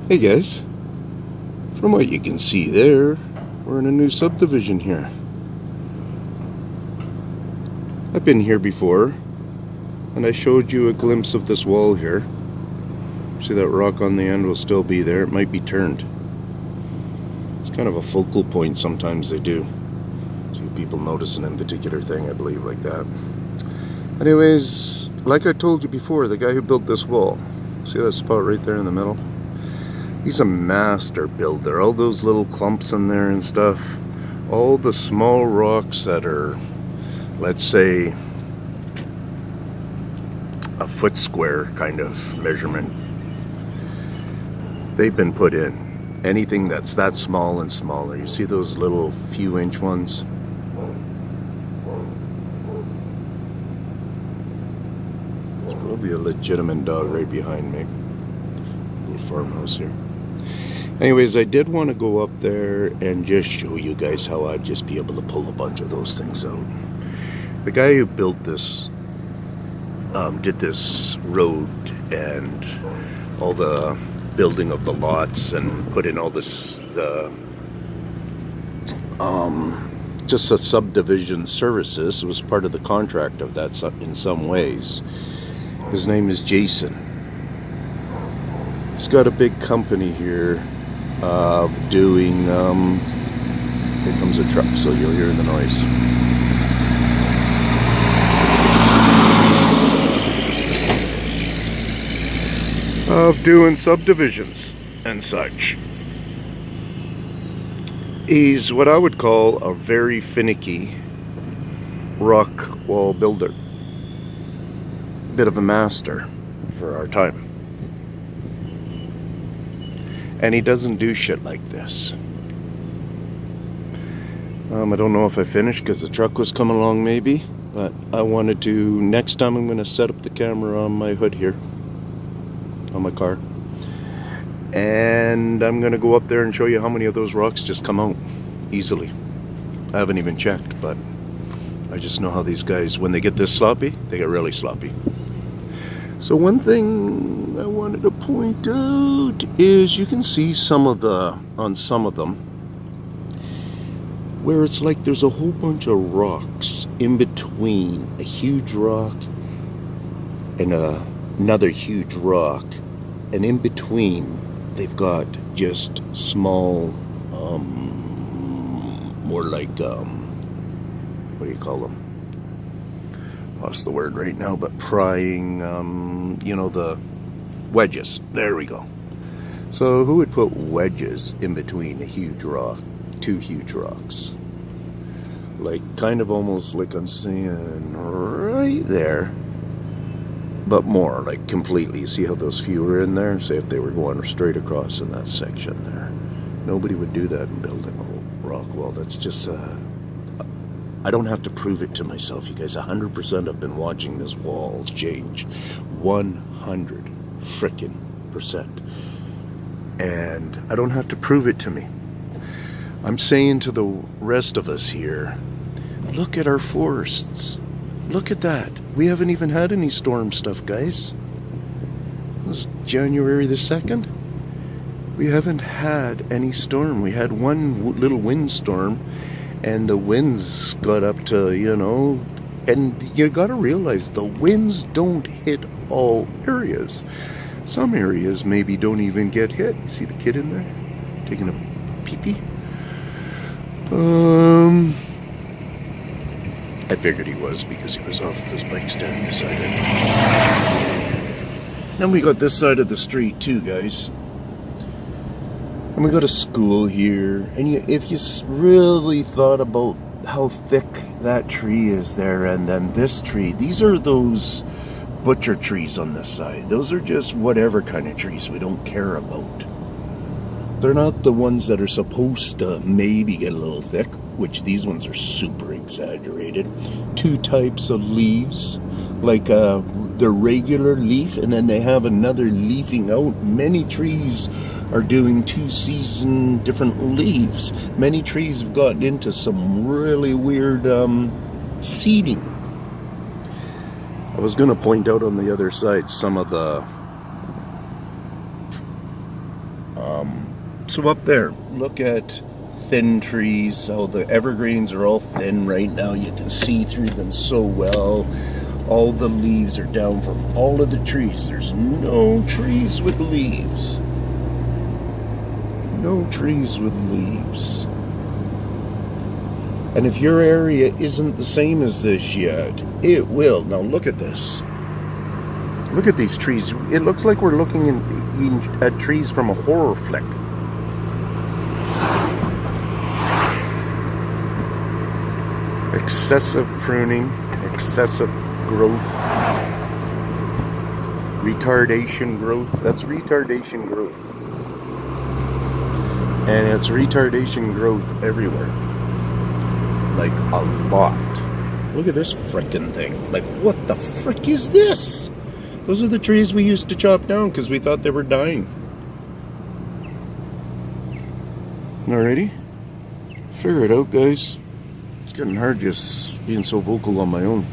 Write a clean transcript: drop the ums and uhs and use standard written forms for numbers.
Hey guys, from what you can see there, we're in a new subdivision here. I've been here before, and I showed you a glimpse of this wall here. See that rock on the end will still be there. It might be turned. It's kind of a focal point sometimes they do. See people noticing a particular thing, I believe, like that. Anyways, like I told you before, the guy who built this wall, see that spot right there in the middle? He's a master builder. All those little clumps in there and stuff, all the small rocks that are, let's say, a foot square kind of measurement, they've been put in. Anything that's that small and smaller. You see those little few inch ones? It's probably a legitimate dog right behind me. Little farmhouse here. Anyways, I did want to go up there and just show you guys how I'd just be able to pull a bunch of those things out. The guy who built this, did this road and all the building of the lots and put in all this, just the subdivision services. It was part of the contract of that in some ways. His name is Jason. He's got a big company here of doing, here comes a truck, so you'll hear the noise. Of doing subdivisions and such. He's what I would call a very finicky rock wall builder. Bit of a master for our time. And he doesn't do shit like this. I don't know if I finished because the truck was coming along maybe, but I wanted to, next time I'm going to set up the camera on my hood here, on my car. And I'm going to go up there and show you how many of those rocks just come out easily. I haven't even checked, but I just know how these guys, when they get this sloppy, they get really sloppy. So one thing I wanted to point out is you can see on some of them, where it's like there's a whole bunch of rocks in between a huge rock and another huge rock, and in between they've got just small, more like, what do you call them? Lost the word right now, but prying, you know, the wedges. There we go. So who would put wedges in between a huge rock, two huge rocks? Like, kind of almost like I'm saying right there, but more, like completely. You see how those few are in there? Say if they were going straight across in that section there. Nobody would do that in building a whole rock wall. That's just I don't have to prove it to myself, you guys. 100% have been watching this wall change. 100 frickin' %. And I don't have to prove it to me. I'm saying to the rest of us here, look at our forests. Look at that. We haven't even had any storm stuff, guys. It was January the 2nd. We haven't had any storm. We had one little windstorm, and the winds got up to, you know, and you gotta realize the winds don't hit all areas. Some areas maybe don't even get hit. See the kid in there taking a pee-pee? I figured he was because he was off of his bike standing beside it. Then we got this side of the street too, guys. And we got a school here, and if you really thought about how thick that tree is there, and then this tree, these are those butcher trees on this side. Those are just whatever kind of trees we don't care about. They're not the ones that are supposed to maybe get a little thick, which these ones are super exaggerated. Two types of leaves, like the regular leaf, and then they have another leafing out. Many trees are doing two-season different leaves. Many trees have gotten into some really weird seeding. I was going to point out on the other side some of the So up there, look at thin trees. How the evergreens are all thin right now. You can see through them so well. All the leaves are down from all of the trees. There's no trees with leaves. No trees with leaves. And if your area isn't the same as this yet, it will. Now look at this. Look at these trees. It looks like we're looking at trees from a horror flick. Excessive pruning, excessive growth, retardation growth. That's retardation growth. And it's retardation growth everywhere. Like a lot. Look at this frickin' thing. Like, what the frick is this? Those are the trees we used to chop down because we thought they were dying. Alrighty. Figure it out, guys. It's getting hard just being so vocal on my own.